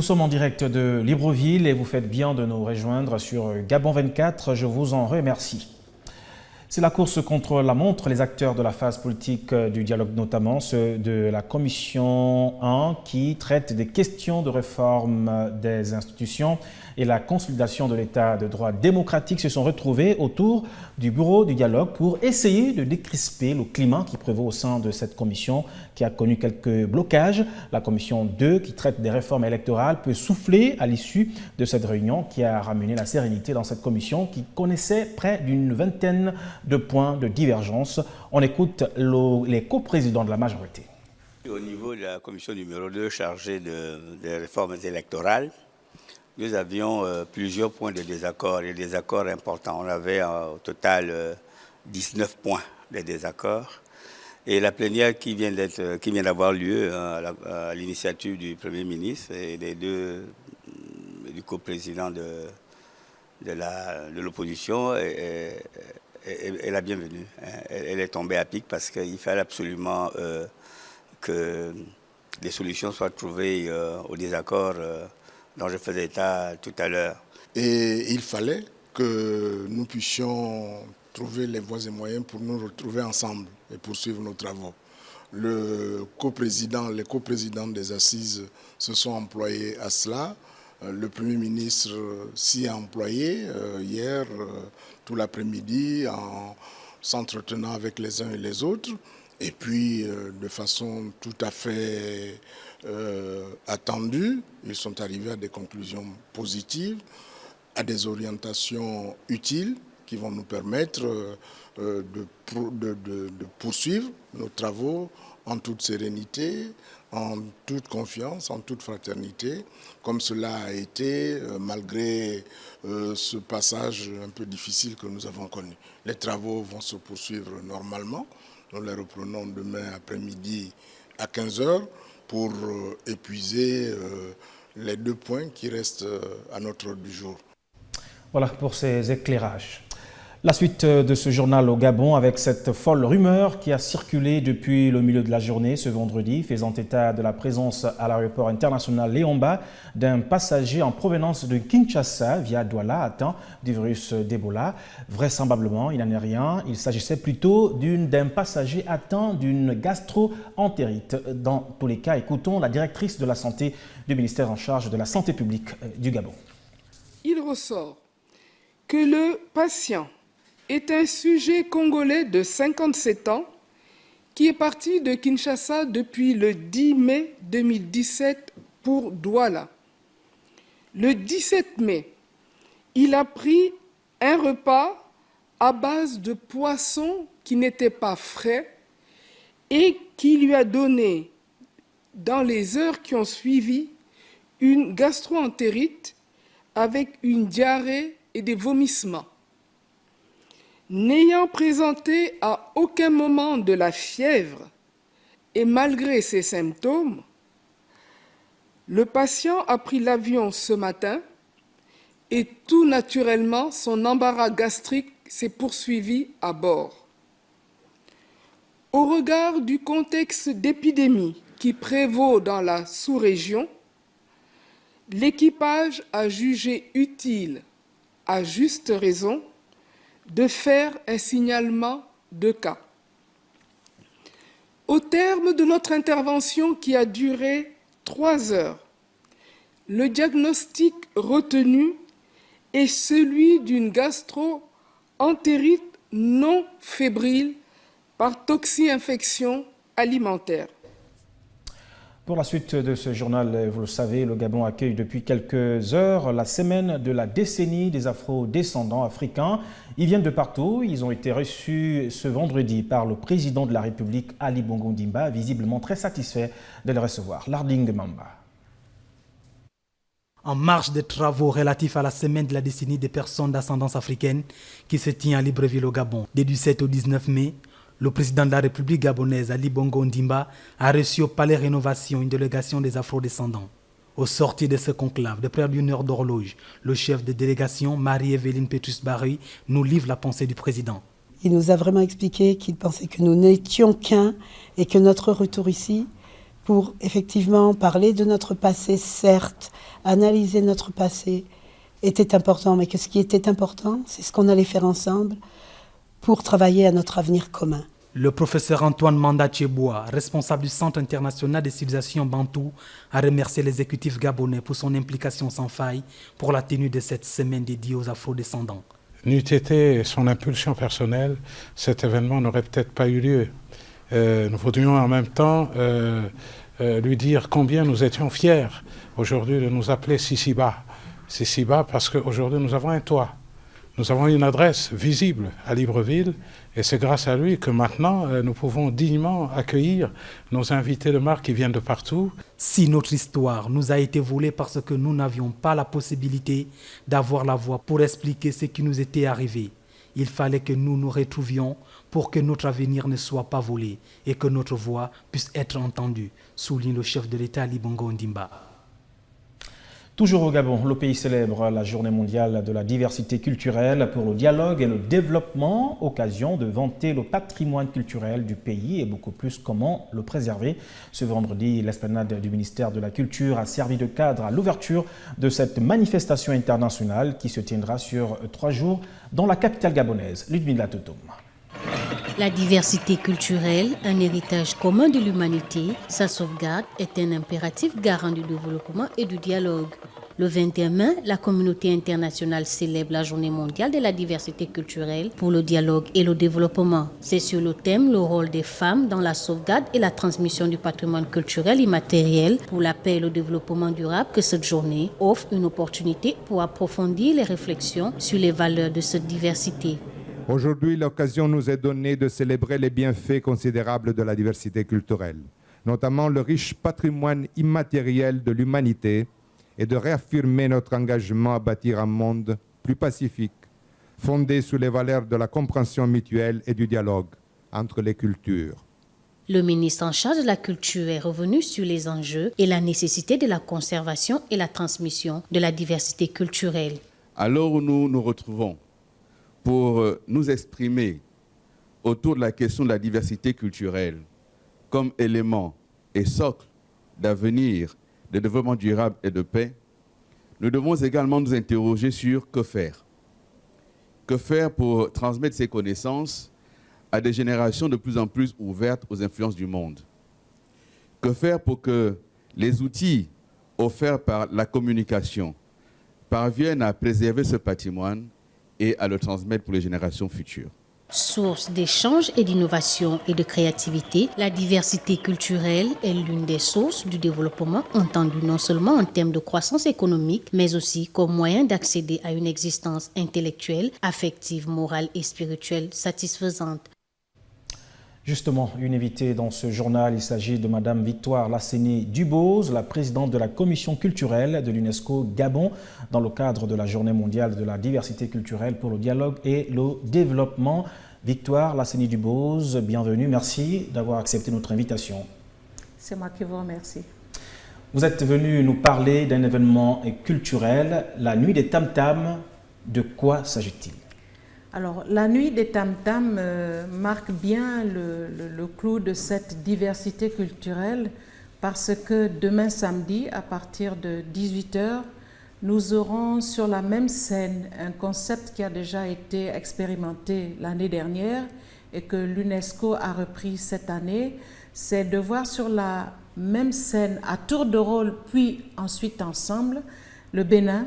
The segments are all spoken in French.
Nous sommes en direct de Libreville et vous faites bien de nous rejoindre sur Gabon 24. Je vous en remercie. C'est la course contre la montre. Les acteurs de la phase politique du dialogue, notamment ceux de la Commission 1 qui traite des questions de réforme des institutions et la consolidation de l'état de droit démocratique, se sont retrouvés autour du bureau du dialogue pour essayer de décrisper le climat qui prévaut au sein de cette commission qui a connu quelques blocages. La commission 2 qui traite des réformes électorales peut souffler à l'issue de cette réunion qui a ramené la sérénité dans cette commission qui connaissait près d'une vingtaine de points de divergence. On écoute les coprésidents de la majorité. Au niveau de la commission numéro 2 chargée des réformes électorales, nous avions plusieurs points de désaccord et des désaccords importants. On avait au total 19 points de désaccord. Et la plénière qui vient d'avoir lieu à l'initiative du Premier ministre et du coprésident de l'opposition est la bienvenue. Elle est tombée à pic parce qu'il fallait absolument que des solutions soient trouvées au désaccord dont je faisais état tout à l'heure. Et il fallait que nous puissions trouver les voies et moyens pour nous retrouver ensemble et poursuivre nos travaux. Les coprésidents des assises se sont employés à cela. Le Premier ministre s'y est employé hier, tout l'après-midi, en s'entretenant avec les uns et les autres. Et puis, de façon tout à fait attendue, ils sont arrivés à des conclusions positives, à des orientations utiles qui vont nous permettre de poursuivre nos travaux en toute sérénité, en toute confiance, en toute fraternité, comme cela a été malgré ce passage un peu difficile que nous avons connu. Les travaux vont se poursuivre normalement. Nous les reprenons demain après-midi à 15h pour épuiser les 2 points qui restent à notre ordre du jour. Voilà pour ces éclairages. La suite de ce journal au Gabon avec cette folle rumeur qui a circulé depuis le milieu de la journée ce vendredi, faisant état de la présence à l'aéroport international Léomba d'un passager en provenance de Kinshasa via Douala atteint du virus d'Ebola. Vraisemblablement, il n'en est rien. Il s'agissait plutôt d'un passager atteint d'une gastro-entérite. Dans tous les cas, écoutons la directrice de la santé du ministère en charge de la santé publique du Gabon. Il ressort que le patient est un sujet congolais de 57 ans qui est parti de Kinshasa depuis le 10 mai 2017 pour Douala. Le 17 mai, il a pris un repas à base de poisson qui n'était pas frais et qui lui a donné, dans les heures qui ont suivi, une gastro-entérite avec une diarrhée et des vomissements. N'ayant présenté à aucun moment de la fièvre et malgré ces symptômes, le patient a pris l'avion ce matin et tout naturellement, son embarras gastrique s'est poursuivi à bord. Au regard du contexte d'épidémie qui prévaut dans la sous-région, l'équipage a jugé utile, à juste raison, de faire un signalement de cas. Au terme de notre intervention qui a duré 3 heures, le diagnostic retenu est celui d'une gastro-entérite non fébrile par toxi-infection alimentaire. Pour la suite de ce journal, vous le savez, le Gabon accueille depuis quelques heures la semaine de la décennie des afro-descendants africains. Ils viennent de partout. Ils ont été reçus ce vendredi par le président de la République, Ali Bongo Ondimba, visiblement très satisfait de les recevoir. Larding Mamba. En marge des travaux relatifs à la semaine de la décennie des personnes d'ascendance africaine qui se tient à Libreville au Gabon, dès du 7 au 19 mai, le président de la République gabonaise, Ali Bongo Ondimba, a reçu au Palais Rénovation une délégation des afro-descendants. Au sortir de ce conclave, de près d'une heure d'horloge, le chef de délégation, Marie-Évelyne Petrus-Barry, nous livre la pensée du président. Il nous a vraiment expliqué qu'il pensait que nous n'étions qu'un et que notre retour ici pour effectivement parler de notre passé, certes, analyser notre passé était important, mais que ce qui était important, c'est ce qu'on allait faire ensemble pour travailler à notre avenir commun. Le professeur Antoine Manda-Tcheboa, responsable du Centre international des civilisations bantoues, a remercié l'exécutif gabonais pour son implication sans faille pour la tenue de cette semaine dédiée aux afro-descendants. N'eût été son impulsion personnelle, cet événement n'aurait peut-être pas eu lieu. Nous voudrions en même temps lui dire combien nous étions fiers aujourd'hui de nous appeler Sisiba. Sisiba parce qu'aujourd'hui nous avons un toit. Nous avons une adresse visible à Libreville et c'est grâce à lui que maintenant nous pouvons dignement accueillir nos invités de marque qui viennent de partout. Si notre histoire nous a été volée parce que nous n'avions pas la possibilité d'avoir la voix pour expliquer ce qui nous était arrivé, il fallait que nous nous retrouvions pour que notre avenir ne soit pas volé et que notre voix puisse être entendue, souligne le chef de l'État Ali Bongo Ondimba. Toujours au Gabon, le pays célèbre la Journée mondiale de la diversité culturelle pour le dialogue et le développement, occasion de vanter le patrimoine culturel du pays et beaucoup plus comment le préserver. Ce vendredi, l'esplanade du ministère de la Culture a servi de cadre à l'ouverture de cette manifestation internationale qui se tiendra sur 3 jours dans la capitale gabonaise, Ludmila Totom. La diversité culturelle, un héritage commun de l'humanité, sa sauvegarde est un impératif garant du développement et du dialogue. Le 21 mai, la communauté internationale célèbre la Journée mondiale de la diversité culturelle pour le dialogue et le développement. C'est sur le thème « Le rôle des femmes dans la sauvegarde et la transmission du patrimoine culturel immatériel pour la paix et le développement durable » que cette journée offre une opportunité pour approfondir les réflexions sur les valeurs de cette diversité. Aujourd'hui, l'occasion nous est donnée de célébrer les bienfaits considérables de la diversité culturelle, notamment le riche patrimoine immatériel de l'humanité, et de réaffirmer notre engagement à bâtir un monde plus pacifique, fondé sur les valeurs de la compréhension mutuelle et du dialogue entre les cultures. Le ministre en charge de la culture est revenu sur les enjeux et la nécessité de la conservation et la transmission de la diversité culturelle. Alors où nous nous retrouvons pour nous exprimer autour de la question de la diversité culturelle comme élément et socle d'avenir, de développement durable et de paix, nous devons également nous interroger sur que faire. Que faire pour transmettre ces connaissances à des générations de plus en plus ouvertes aux influences du monde? Que faire pour que les outils offerts par la communication parviennent à préserver ce patrimoine et à le transmettre pour les générations futures? Source d'échange et d'innovation et de créativité, la diversité culturelle est l'une des sources du développement, entendu non seulement en termes de croissance économique, mais aussi comme moyen d'accéder à une existence intellectuelle, affective, morale et spirituelle satisfaisante. Justement, une invitée dans ce journal, il s'agit de Madame Victoire Lassénie-Dubose, la présidente de la commission culturelle de l'UNESCO Gabon, dans le cadre de la Journée mondiale de la diversité culturelle pour le dialogue et le développement. Victoire Lassénie-Dubose, bienvenue, merci d'avoir accepté notre invitation. C'est moi qui vous remercie. Vous êtes venue nous parler d'un événement culturel, la Nuit des Tam-Tams. De quoi s'agit-il ? Alors, la Nuit des Tam-Tams marque bien le clou de cette diversité culturelle parce que demain samedi, à partir de 18h, nous aurons sur la même scène un concept qui a déjà été expérimenté l'année dernière et que l'UNESCO a repris cette année. C'est de voir sur la même scène, à tour de rôle, puis ensuite ensemble, le Bénin,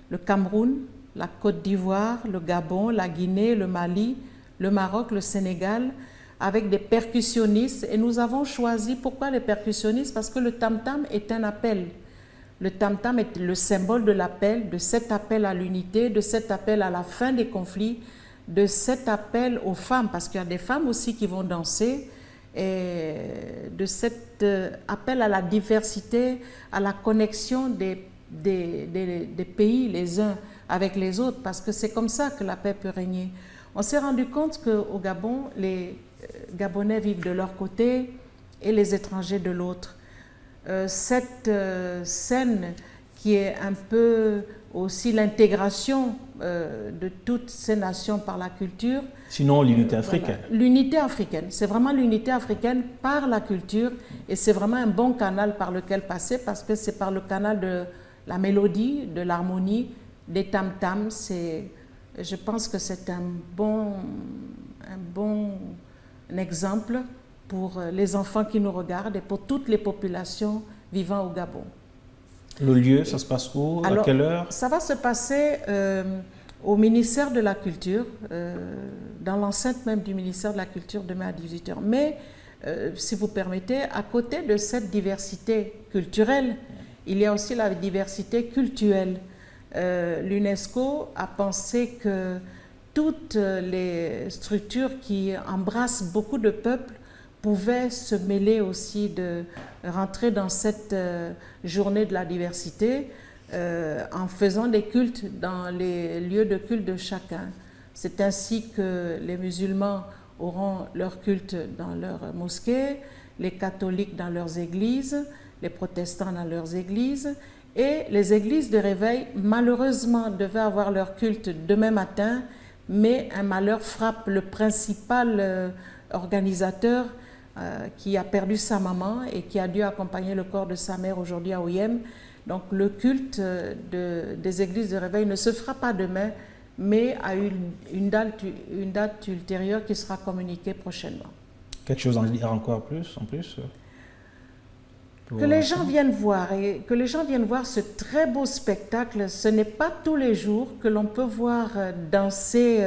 le Cameroun, la Côte d'Ivoire, le Gabon, la Guinée, le Mali, le Maroc, le Sénégal, avec des percussionnistes. Et nous avons choisi, pourquoi les percussionnistes? Parce que le tam-tam est un appel. Le tam-tam est le symbole de l'appel, de cet appel à l'unité, de cet appel à la fin des conflits, de cet appel aux femmes, parce qu'il y a des femmes aussi qui vont danser, et de cet appel à la diversité, à la connexion des pays les uns avec les autres, parce que c'est comme ça que la paix peut régner. On s'est rendu compte qu'au Gabon, les Gabonais vivent de leur côté et les étrangers de l'autre. Cette scène qui est un peu aussi l'intégration de toutes ces nations par la culture. Sinon, l'unité africaine. Voilà. L'unité africaine, c'est vraiment l'unité africaine par la culture et c'est vraiment un bon canal par lequel passer parce que c'est par le canal de la mélodie, de l'harmonie, des tam-tams. Je pense que c'est un bon exemple pour les enfants qui nous regardent et pour toutes les populations vivant au Gabon. Le lieu, ça se passe où? Alors, à quelle heure? Ça va se passer au ministère de la Culture, dans l'enceinte même du ministère de la Culture, demain à 18h. Mais, si vous permettez, à côté de cette diversité culturelle, il y a aussi la diversité cultuelle. L'UNESCO a pensé que toutes les structures qui embrassent beaucoup de peuples pouvaient se mêler aussi, de rentrer dans cette journée de la diversité en faisant des cultes dans les lieux de culte de chacun. C'est ainsi que les musulmans auront leur culte dans leurs mosquées, les catholiques dans leurs églises, les protestants dans leurs églises, et les églises de réveil, malheureusement, devaient avoir leur culte demain matin, mais un malheur frappe le principal organisateur qui a perdu sa maman et qui a dû accompagner le corps de sa mère aujourd'hui à Oyem. Donc le culte des églises de réveil ne se fera pas demain, mais à une date ultérieure qui sera communiquée prochainement. Quelque chose à dire encore plus, en plus? Que les gens viennent voir et que les gens viennent voir ce très beau spectacle. Ce n'est pas tous les jours que l'on peut voir danser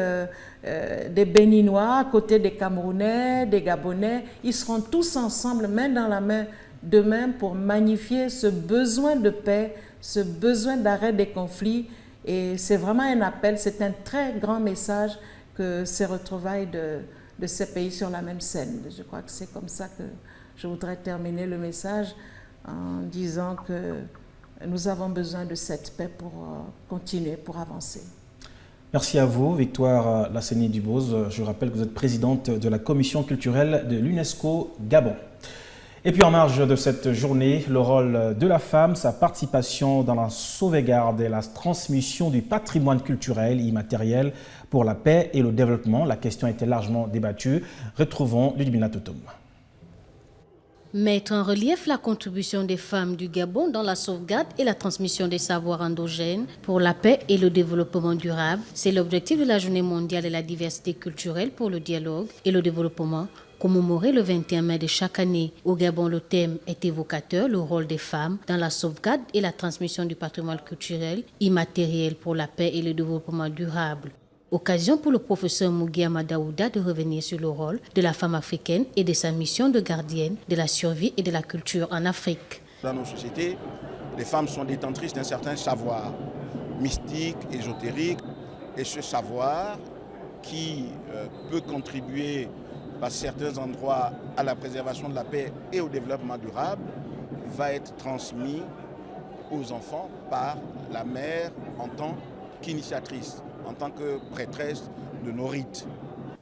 des Béninois à côté des Camerounais, des Gabonais. Ils seront tous ensemble, main dans la main, demain pour magnifier ce besoin de paix, ce besoin d'arrêt des conflits. Et c'est vraiment un appel, c'est un très grand message que ces retrouvailles de ces pays sur la même scène. Je crois que c'est comme ça que je voudrais terminer le message en disant que nous avons besoin de cette paix pour continuer, pour avancer. Merci à vous, Victoire Lasseni-Dubose. Je rappelle que vous êtes présidente de la commission culturelle de l'UNESCO Gabon. Et puis en marge de cette journée, le rôle de la femme, sa participation dans la sauvegarde et la transmission du patrimoine culturel et immatériel pour la paix et le développement. La question a été largement débattue. Retrouvons Ludmila Totom. Mettre en relief la contribution des femmes du Gabon dans la sauvegarde et la transmission des savoirs endogènes pour la paix et le développement durable, c'est l'objectif de la Journée mondiale de la diversité culturelle pour le dialogue et le développement, commémorée le 21 mai de chaque année. Au Gabon, le thème est évocateur, le rôle des femmes dans la sauvegarde et la transmission du patrimoine culturel immatériel pour la paix et le développement durable. Occasion pour le professeur Mougiama Daouda de revenir sur le rôle de la femme africaine et de sa mission de gardienne de la survie et de la culture en Afrique. Dans nos sociétés, les femmes sont détentrices d'un certain savoir mystique, ésotérique, et ce savoir qui peut contribuer par certains endroits à la préservation de la paix et au développement durable va être transmis aux enfants par la mère en tant qu'initiatrice, en tant que prêtresse de nos rites.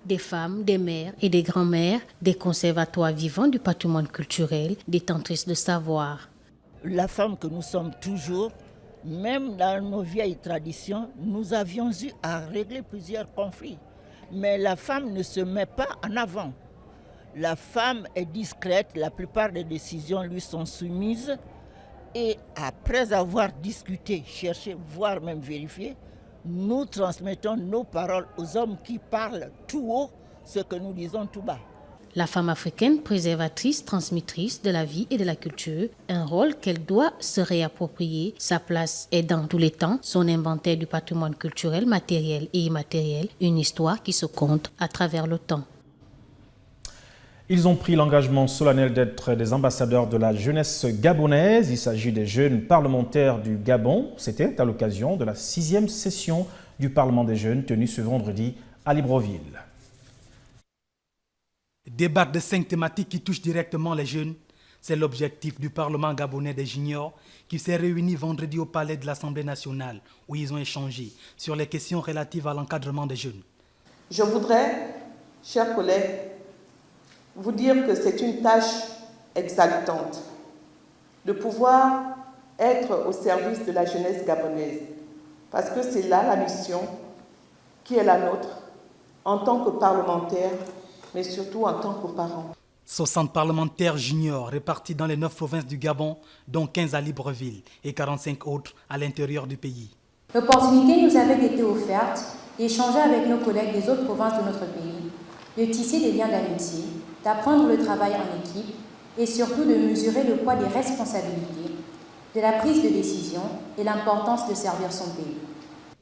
Des femmes, des mères et des grands-mères, des conservatoires vivants du patrimoine culturel, détentrices de savoir. La femme que nous sommes toujours, même dans nos vieilles traditions, nous avions eu à régler plusieurs conflits. Mais la femme ne se met pas en avant. La femme est discrète, la plupart des décisions lui sont soumises. Et après avoir discuté, cherché, voire même vérifié, nous transmettons nos paroles aux hommes qui parlent tout haut ce que nous disons tout bas. La femme africaine, préservatrice, transmettrice de la vie et de la culture, un rôle qu'elle doit se réapproprier. Sa place est dans tous les temps, son inventaire du patrimoine culturel, matériel et immatériel, une histoire qui se compte à travers le temps. Ils ont pris l'engagement solennel d'être des ambassadeurs de la jeunesse gabonaise. Il s'agit des jeunes parlementaires du Gabon. C'était à l'occasion de la 6e session du Parlement des jeunes tenue ce vendredi à Libreville. Débattre de 5 thématiques qui touchent directement les jeunes, c'est l'objectif du Parlement gabonais des juniors qui s'est réuni vendredi au Palais de l'Assemblée nationale où ils ont échangé sur les questions relatives à l'encadrement des jeunes. Je voudrais, chers collègues, vous dire que c'est une tâche exaltante de pouvoir être au service de la jeunesse gabonaise, parce que c'est là la mission qui est la nôtre, en tant que parlementaires, mais surtout en tant que parents. 60 parlementaires juniors répartis dans les 9 provinces du Gabon, dont 15 à Libreville et 45 autres à l'intérieur du pays. L'opportunité nous avait été offerte d'échanger avec nos collègues des autres provinces de notre pays, de tisser des liens d'amitié, d'apprendre le travail en équipe et surtout de mesurer le poids des responsabilités, de la prise de décision et l'importance de servir son pays.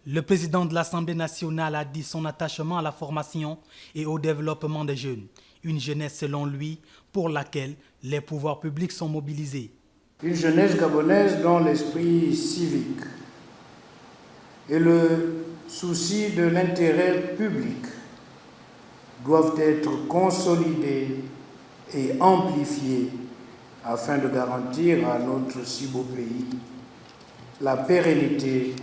Le président de l'Assemblée nationale a dit son attachement à la formation et au développement des jeunes. Une jeunesse, selon lui, pour laquelle les pouvoirs publics sont mobilisés. Une jeunesse gabonaise dont l'esprit civique et le souci de l'intérêt public doivent être consolidés et amplifiés afin de garantir à notre si beau pays la pérennité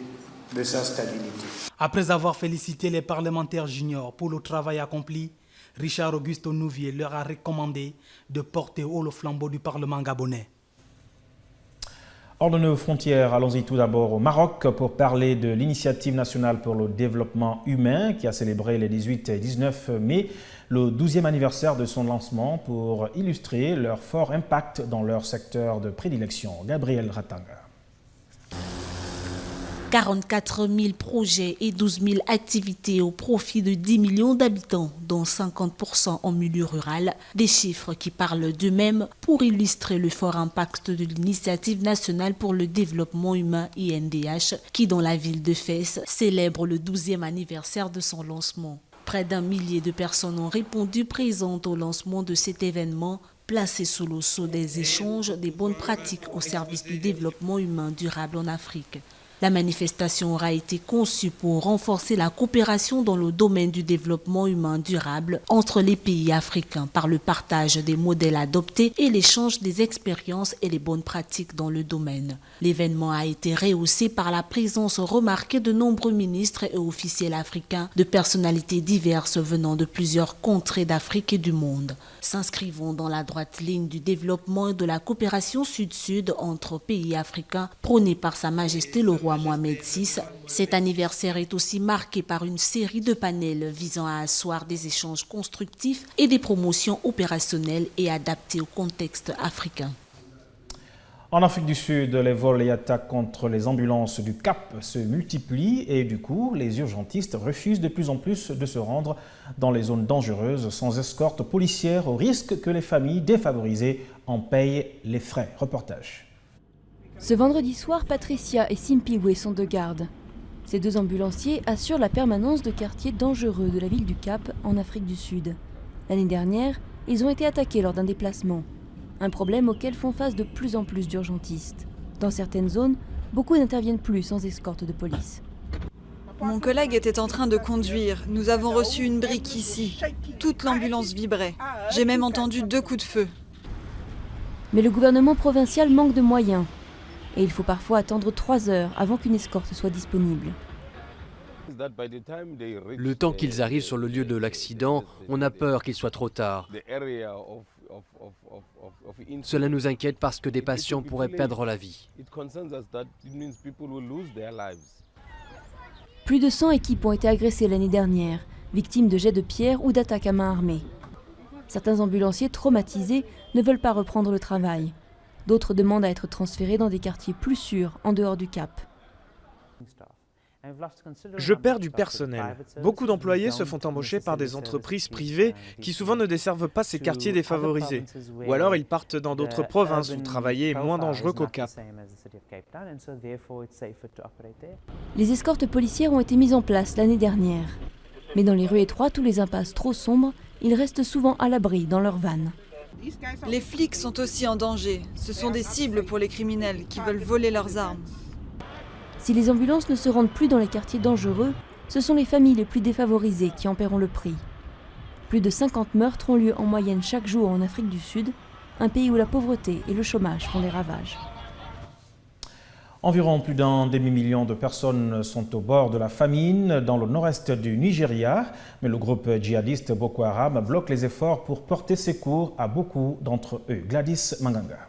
de sa stabilité. Après avoir félicité les parlementaires juniors pour le travail accompli, Richard Auguste Nouvier leur a recommandé de porter haut le flambeau du Parlement gabonais. Hors de nos frontières, allons-y tout d'abord au Maroc pour parler de l'Initiative nationale pour le développement humain qui a célébré les 18 et 19 mai le 12e anniversaire de son lancement pour illustrer leur fort impact dans leur secteur de prédilection. Gabriel Ratanga. 44 000 projets et 12 000 activités au profit de 10 millions d'habitants, dont 50% en milieu rural. Des chiffres qui parlent d'eux-mêmes pour illustrer le fort impact de l'Initiative nationale pour le développement humain INDH, qui dans la ville de Fès célèbre le 12e anniversaire de son lancement. Près d'1 millier de personnes ont répondu présentes au lancement de cet événement, placé sous le sceau des échanges des bonnes pratiques au service du développement humain durable en Afrique. La manifestation aura été conçue pour renforcer la coopération dans le domaine du développement humain durable entre les pays africains par le partage des modèles adoptés et l'échange des expériences et les bonnes pratiques dans le domaine. L'événement a été rehaussé par la présence remarquée de nombreux ministres et officiels africains, de personnalités diverses venant de plusieurs contrées d'Afrique et du monde. S'inscrivant dans la droite ligne du développement et de la coopération sud-sud entre pays africains prônée par Sa Majesté le roi Mohamed VI, cet anniversaire est aussi marqué par une série de panels visant à asseoir des échanges constructifs et des promotions opérationnelles et adaptées au contexte africain. En Afrique du Sud, les vols et attaques contre les ambulances du Cap se multiplient et du coup, les urgentistes refusent de plus en plus de se rendre dans les zones dangereuses sans escorte policière au risque que les familles défavorisées en payent les frais. Reportage. Ce vendredi soir, Patricia et Simpiwe sont de garde. Ces deux ambulanciers assurent la permanence de quartiers dangereux de la ville du Cap en Afrique du Sud. L'année dernière, ils ont été attaqués lors d'un déplacement. Un problème auquel font face de plus en plus d'urgentistes. Dans certaines zones, beaucoup n'interviennent plus sans escorte de police. Mon collègue était en train de conduire. Nous avons reçu une brique ici. Toute l'ambulance vibrait. J'ai même entendu 2 coups de feu. Mais le gouvernement provincial manque de moyens. Et il faut parfois attendre 3 heures avant qu'une escorte soit disponible. Le temps qu'ils arrivent sur le lieu de l'accident, on a peur qu'il soit trop tard. Cela nous inquiète parce que des patients pourraient perdre la vie. Plus de 100 équipes ont été agressées l'année dernière, victimes de jets de pierre ou d'attaques à main armée. Certains ambulanciers traumatisés ne veulent pas reprendre le travail. D'autres demandent à être transférés dans des quartiers plus sûrs en dehors du Cap. Je perds du personnel. Beaucoup d'employés se font embaucher par des entreprises privées qui souvent ne desservent pas ces quartiers défavorisés. Ou alors ils partent dans d'autres provinces où travailler est moins dangereux qu'au Cap. Les escortes policières ont été mises en place l'année dernière. Mais dans les rues étroites ou les impasses trop sombres, ils restent souvent à l'abri dans leurs vannes. Les flics sont aussi en danger. Ce sont des cibles pour les criminels qui veulent voler leurs armes. Si les ambulances ne se rendent plus dans les quartiers dangereux, ce sont les familles les plus défavorisées qui en paieront le prix. Plus de 50 meurtres ont lieu en moyenne chaque jour en Afrique du Sud, un pays où la pauvreté et le chômage font des ravages. Environ plus d'un demi-million de personnes sont au bord de la famine dans le nord-est du Nigeria, mais le groupe djihadiste Boko Haram bloque les efforts pour porter secours à beaucoup d'entre eux. Gladys Manganga.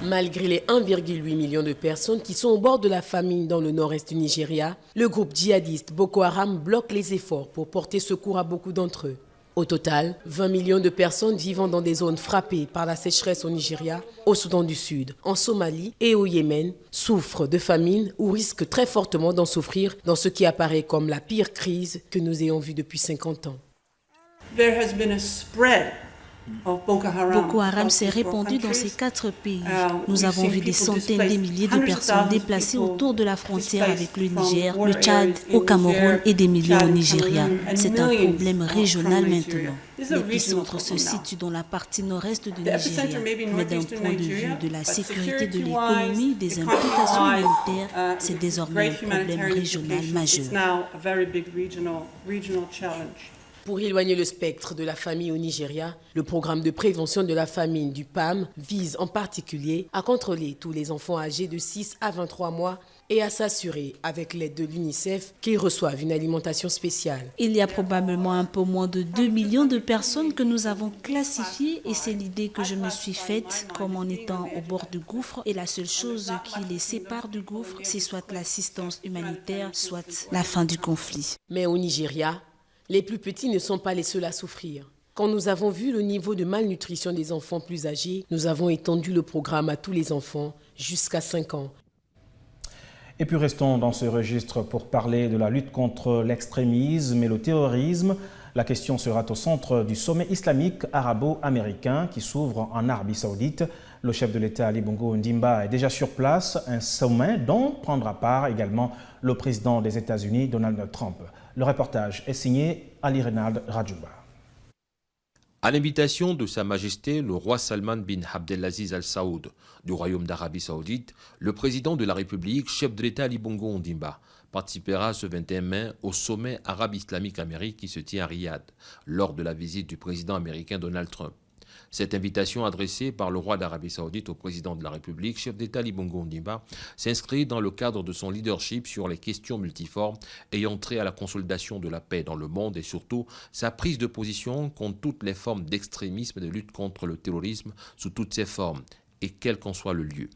Malgré les 1,8 million de personnes qui sont au bord de la famine dans le nord-est du Nigeria, le groupe djihadiste Boko Haram bloque les efforts pour porter secours à beaucoup d'entre eux. Au total, 20 millions de personnes vivant dans des zones frappées par la sécheresse au Nigeria, au Soudan du Sud, en Somalie et au Yémen souffrent de famine ou risquent très fortement d'en souffrir dans ce qui apparaît comme la pire crise que nous ayons vue depuis 50 ans. Boko Haram s'est répandu dans ces 4 pays. Nous avons vu des centaines de milliers de personnes déplacées autour de la frontière avec le Niger, le Tchad, au Cameroun et des millions au Nigeria. C'est un problème régional maintenant. L'épicentre se situe dans la partie nord-est du Nigeria, mais d'un point de vue de la sécurité de l'économie, des implications humanitaires, c'est désormais un problème régional majeur. Pour éloigner le spectre de la famine au Nigeria, le programme de prévention de la famine du PAM vise en particulier à contrôler tous les enfants âgés de 6 à 23 mois et à s'assurer, avec l'aide de l'UNICEF, qu'ils reçoivent une alimentation spéciale. Il y a probablement un peu moins de 2 millions de personnes que nous avons classifiées et c'est l'idée que je me suis faite comme en étant au bord du gouffre et la seule chose qui les sépare du gouffre, c'est soit l'assistance humanitaire, soit la fin du conflit. Mais au Nigeria, les plus petits ne sont pas les seuls à souffrir. Quand nous avons vu le niveau de malnutrition des enfants plus âgés, nous avons étendu le programme à tous les enfants jusqu'à 5 ans. Et puis restons dans ce registre pour parler de la lutte contre l'extrémisme et le terrorisme. La question sera au centre du sommet islamique arabo-américain qui s'ouvre en Arabie Saoudite. Le chef de l'État Ali Bongo Ondimba est déjà sur place, un sommet dont prendra part également le président des États-Unis, Donald Trump. Le reportage est signé Ali Renald Radjouba. À l'invitation de Sa Majesté le roi Salman bin Abdelaziz Al Saoud du Royaume d'Arabie Saoudite, le président de la République, chef de l'État Ali Bongo Ondimba, participera ce 21 mai au sommet arabe-islamique-amérique qui se tient à Riyad, lors de la visite du président américain Donald Trump. Cette invitation adressée par le roi d'Arabie Saoudite au président de la République, chef d'État Ali Bongo Ondimba, s'inscrit dans le cadre de son leadership sur les questions multiformes ayant trait à la consolidation de la paix dans le monde et surtout sa prise de position contre toutes les formes d'extrémisme et de lutte contre le terrorisme sous toutes ses formes et quel qu'en soit le lieu.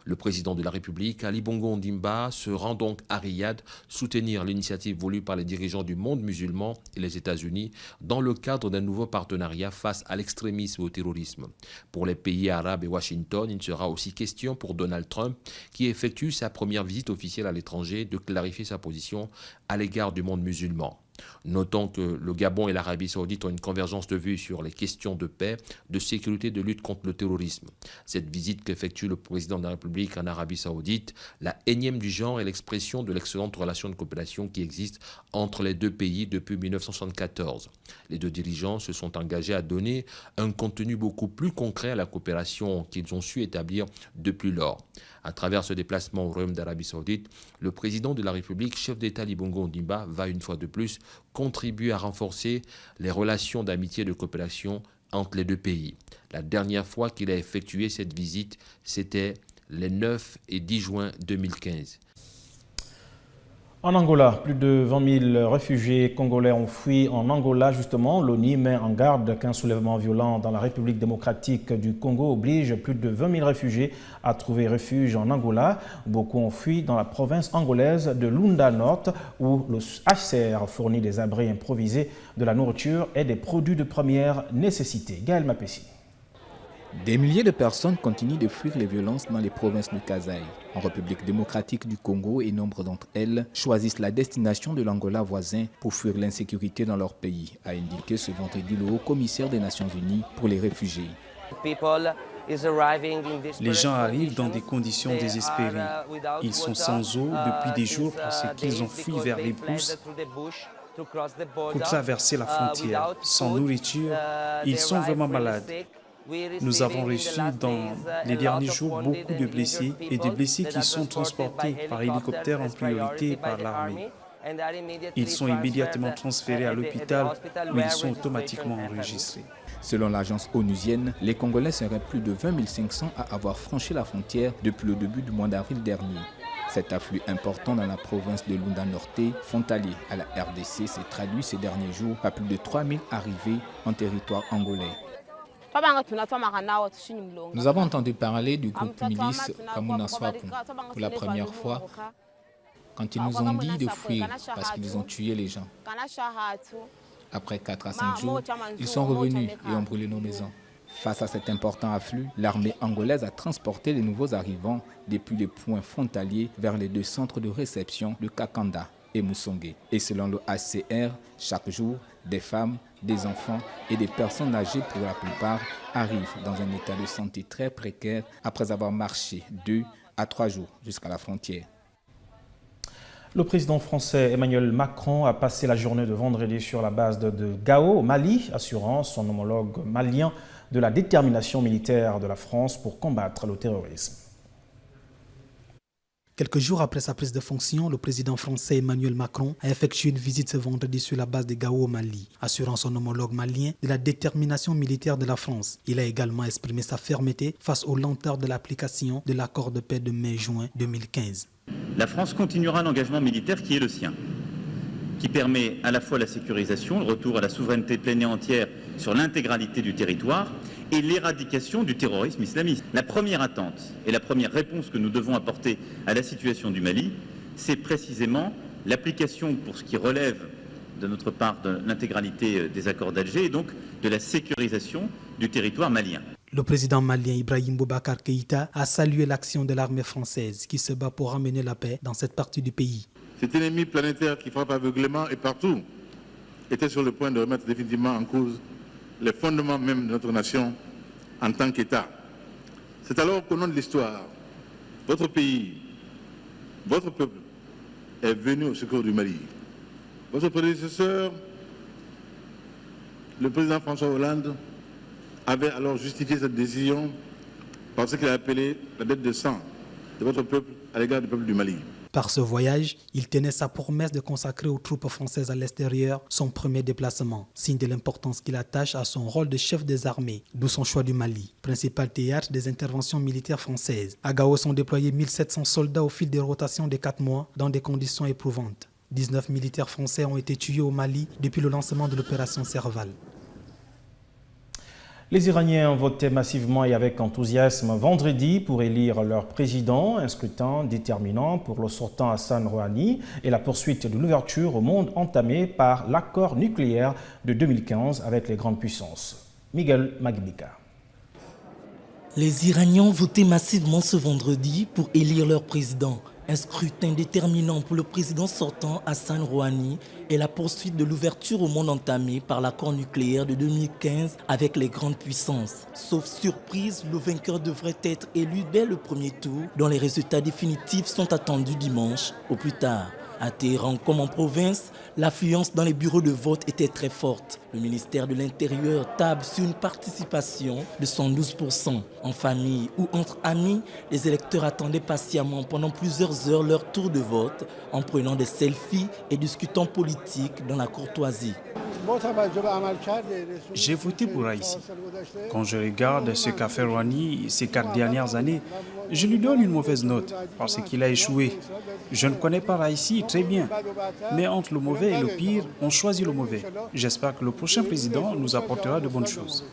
Le président de la République, Ali Bongo Ondimba, se rend donc à Riyad soutenir l'initiative voulue par les dirigeants du monde musulman et les États-Unis dans le cadre d'un nouveau partenariat face à l'extrémisme et au terrorisme. Pour les pays arabes et Washington, il sera aussi question pour Donald Trump, qui effectue sa première visite officielle à l'étranger, de clarifier sa position à l'égard du monde musulman. Notons que le Gabon et l'Arabie Saoudite ont une convergence de vues sur les questions de paix, de sécurité et de lutte contre le terrorisme. Cette visite qu'effectue le président de la République en Arabie Saoudite, la énième du genre, est l'expression de l'excellente relation de coopération qui existe entre les deux pays depuis 1974. Les deux dirigeants se sont engagés à donner un contenu beaucoup plus concret à la coopération qu'ils ont su établir depuis lors. À travers ce déplacement au Royaume d'Arabie Saoudite, le président de la République, chef d'État Ali Bongo Ondimba, va une fois de plus contribuer à renforcer les relations d'amitié et de coopération entre les deux pays. La dernière fois qu'il a effectué cette visite, c'était les 9 et 10 juin 2015. En Angola, plus de 20 000 réfugiés congolais ont fui en Angola. Justement, l'ONU met en garde qu'un soulèvement violent dans la République démocratique du Congo oblige plus de 20 000 réfugiés à trouver refuge en Angola. Beaucoup ont fui dans la province angolaise de Lunda Norte, où le HCR fournit des abris improvisés, de la nourriture et des produits de première nécessité. Gaël Mapessi. Des milliers de personnes continuent de fuir les violences dans les provinces de Kasai. En République démocratique du Congo, et nombre d'entre elles choisissent la destination de l'Angola voisin pour fuir l'insécurité dans leur pays, a indiqué ce vendredi le haut-commissaire des Nations Unies pour les réfugiés. Les gens arrivent dans des conditions désespérées. Ils sont sans eau depuis des jours parce qu'ils ont fui vers les brousses pour traverser la frontière. Sans nourriture, ils sont vraiment malades. Nous avons reçu dans les derniers jours beaucoup de blessés et des blessés qui sont transportés par hélicoptère en priorité par l'armée. Ils sont immédiatement transférés à l'hôpital où ils sont automatiquement enregistrés. Selon l'agence onusienne, les Congolais seraient plus de 20 500 à avoir franchi la frontière depuis le début du mois d'avril dernier. Cet afflux important dans la province de Lunda Norte, frontalier à la RDC, s'est traduit ces derniers jours par plus de 3 000 arrivées en territoire angolais. Nous avons entendu parler du groupe milice Kamuna Swapu pour la première fois quand ils nous ont dit de fuir parce qu'ils ont tué les gens. Après 4 à 5 jours, ils sont revenus et ont brûlé nos maisons. Face à cet important afflux, l'armée angolaise a transporté les nouveaux arrivants depuis les points frontaliers vers les 2 centres de réception de Kakanda et Musonge. Et selon le HCR, chaque jour, des femmes, des enfants et des personnes âgées pour la plupart arrivent dans un état de santé très précaire après avoir marché 2 à 3 jours jusqu'à la frontière. Le président français Emmanuel Macron a passé la journée de vendredi sur la base de Gao au Mali, assurant son homologue malien de la détermination militaire de la France pour combattre le terrorisme. Quelques jours après sa prise de fonction, le président français Emmanuel Macron a effectué une visite ce vendredi sur la base de Gao au Mali, assurant son homologue malien de la détermination militaire de la France. Il a également exprimé sa fermeté face aux lenteurs de l'application de l'accord de paix de mai-juin 2015. La France continuera l'engagement militaire qui est le sien, qui permet à la fois la sécurisation, le retour à la souveraineté pleine et entière sur l'intégralité du territoire et l'éradication du terrorisme islamiste. La première attente et la première réponse que nous devons apporter à la situation du Mali, c'est précisément l'application pour ce qui relève de notre part de l'intégralité des accords d'Alger et donc de la sécurisation du territoire malien. Le président malien Ibrahim Boubacar Keïta a salué l'action de l'armée française qui se bat pour ramener la paix dans cette partie du pays. Cet ennemi planétaire qui frappe aveuglément et partout était sur le point de remettre définitivement en cause les fondements même de notre nation en tant qu'État. C'est alors qu'au nom de l'histoire, votre pays, votre peuple est venu au secours du Mali. Votre prédécesseur, le président François Hollande, avait alors justifié cette décision parce qu'il a appelé la dette de sang de votre peuple à l'égard du peuple du Mali. Par ce voyage, il tenait sa promesse de consacrer aux troupes françaises à l'extérieur son premier déplacement, signe de l'importance qu'il attache à son rôle de chef des armées, d'où son choix du Mali, principal théâtre des interventions militaires françaises. À Gao sont déployés 1700 soldats au fil des rotations de 4 mois dans des conditions éprouvantes. 19 militaires français ont été tués au Mali depuis le lancement de l'opération Serval. Les Iraniens ont voté massivement et avec enthousiasme vendredi pour élire leur président, un scrutin déterminant pour le sortant Hassan Rouhani et la poursuite de l'ouverture au monde entamée par l'accord nucléaire de 2015 avec les grandes puissances. Miguel Magbika. Les Iraniens ont voté massivement ce vendredi pour élire leur président. Un scrutin déterminant pour le président sortant Hassan Rouhani et la poursuite de l'ouverture au monde entamée par l'accord nucléaire de 2015 avec les grandes puissances. Sauf surprise, le vainqueur devrait être élu dès le premier tour, dont les résultats définitifs sont attendus dimanche au plus tard. À Téhéran comme en province, l'affluence dans les bureaux de vote était très forte. Le ministère de l'Intérieur table sur une participation de 112%. En famille ou entre amis, les électeurs attendaient patiemment pendant plusieurs heures leur tour de vote en prenant des selfies et discutant politique dans la courtoisie. J'ai voté pour Raïssi. Quand je regarde ce qu'a fait Rouhani ces 4 dernières années, je lui donne une mauvaise note parce qu'il a échoué. Je ne connais pas Raïssi très bien, mais entre le mauvais et le pire, on choisit le mauvais. J'espère que le prochain président nous apportera de bonnes choses.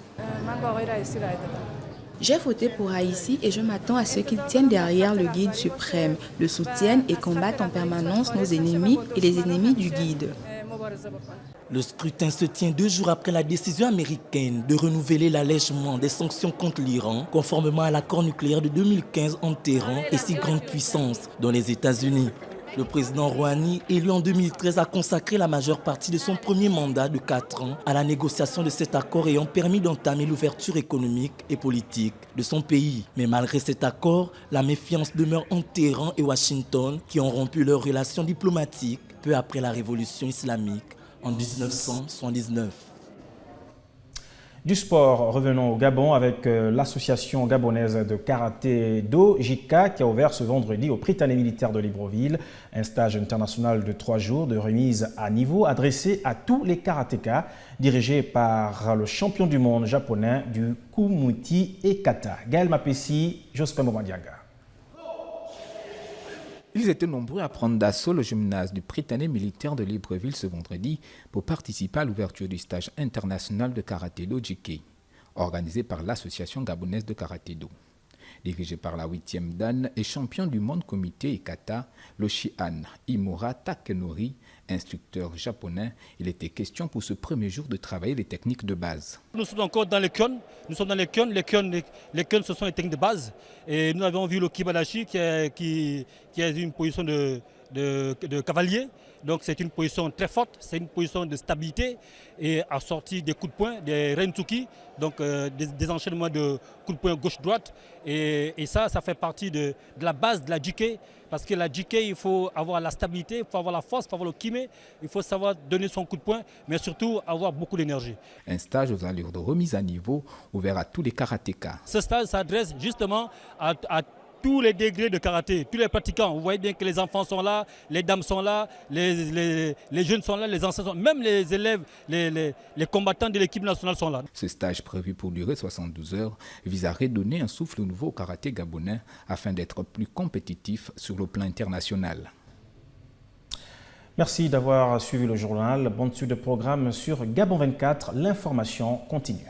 J'ai voté pour Raïssi et je m'attends à ce qu'ils tiennent derrière le guide suprême, le soutiennent et combattent en permanence nos ennemis et les ennemis du guide. Le scrutin se tient 2 jours après la décision américaine de renouveler l'allègement des sanctions contre l'Iran, conformément à l'accord nucléaire de 2015 entre Téhéran et 6 grandes puissances, dont les États-Unis. Le président Rouhani, élu en 2013, a consacré la majeure partie de son premier mandat de 4 ans à la négociation de cet accord ayant permis d'entamer l'ouverture économique et politique de son pays. Mais malgré cet accord, la méfiance demeure entre Téhéran et Washington, qui ont rompu leurs relations diplomatiques peu après la révolution islamique en 1979. Du sport, revenons au Gabon avec l'association gabonaise de karaté-do JICA qui a ouvert ce vendredi au Prytanée militaire de Libreville un stage international de 3 jours de remise à niveau adressé à tous les karatékas dirigé par le champion du monde japonais du Kumuti et Kata. Gaël Mapessi, Jospin Momadiaga. Ils étaient nombreux à prendre d'assaut le gymnase du Prytanée militaire de Libreville ce vendredi pour participer à l'ouverture du stage international de karaté-do JICA. organisé par l'Association gabonaise de karaté-do. Dirigé par la 8e dan et champion du monde comité et kata, le Shihan Imura Takenori, instructeur japonais, il était question pour ce premier jour de travailler les techniques de base. Nous sommes encore dans les kyons. Nous sommes dans les kyons. Les kyons, ce sont les techniques de base. Et nous avons vu le kibadashi qui est une position de cavalier. Donc c'est une position très forte, c'est une position de stabilité et assortie des coups de poing, des rentsuki, donc des enchaînements de coups de poing gauche-droite. Et ça fait partie de la base de la jiké. Parce que la jiké, il faut avoir la stabilité, il faut avoir la force, il faut avoir le kime, il faut savoir donner son coup de poing, mais surtout avoir beaucoup d'énergie. Un stage aux allures de remise à niveau ouvert à tous les karatékas. Ce stage s'adresse justement à tous les degrés de karaté, tous les pratiquants. Vous voyez bien que les enfants sont là, les dames sont là, les jeunes sont là, les anciens sont là, même les élèves, les combattants de l'équipe nationale sont là. Ce stage prévu pour durer 72 heures vise à redonner un souffle nouveau au karaté gabonais afin d'être plus compétitif sur le plan international. Merci d'avoir suivi le journal. Bonne suite de programme sur Gabon 24. L'information continue.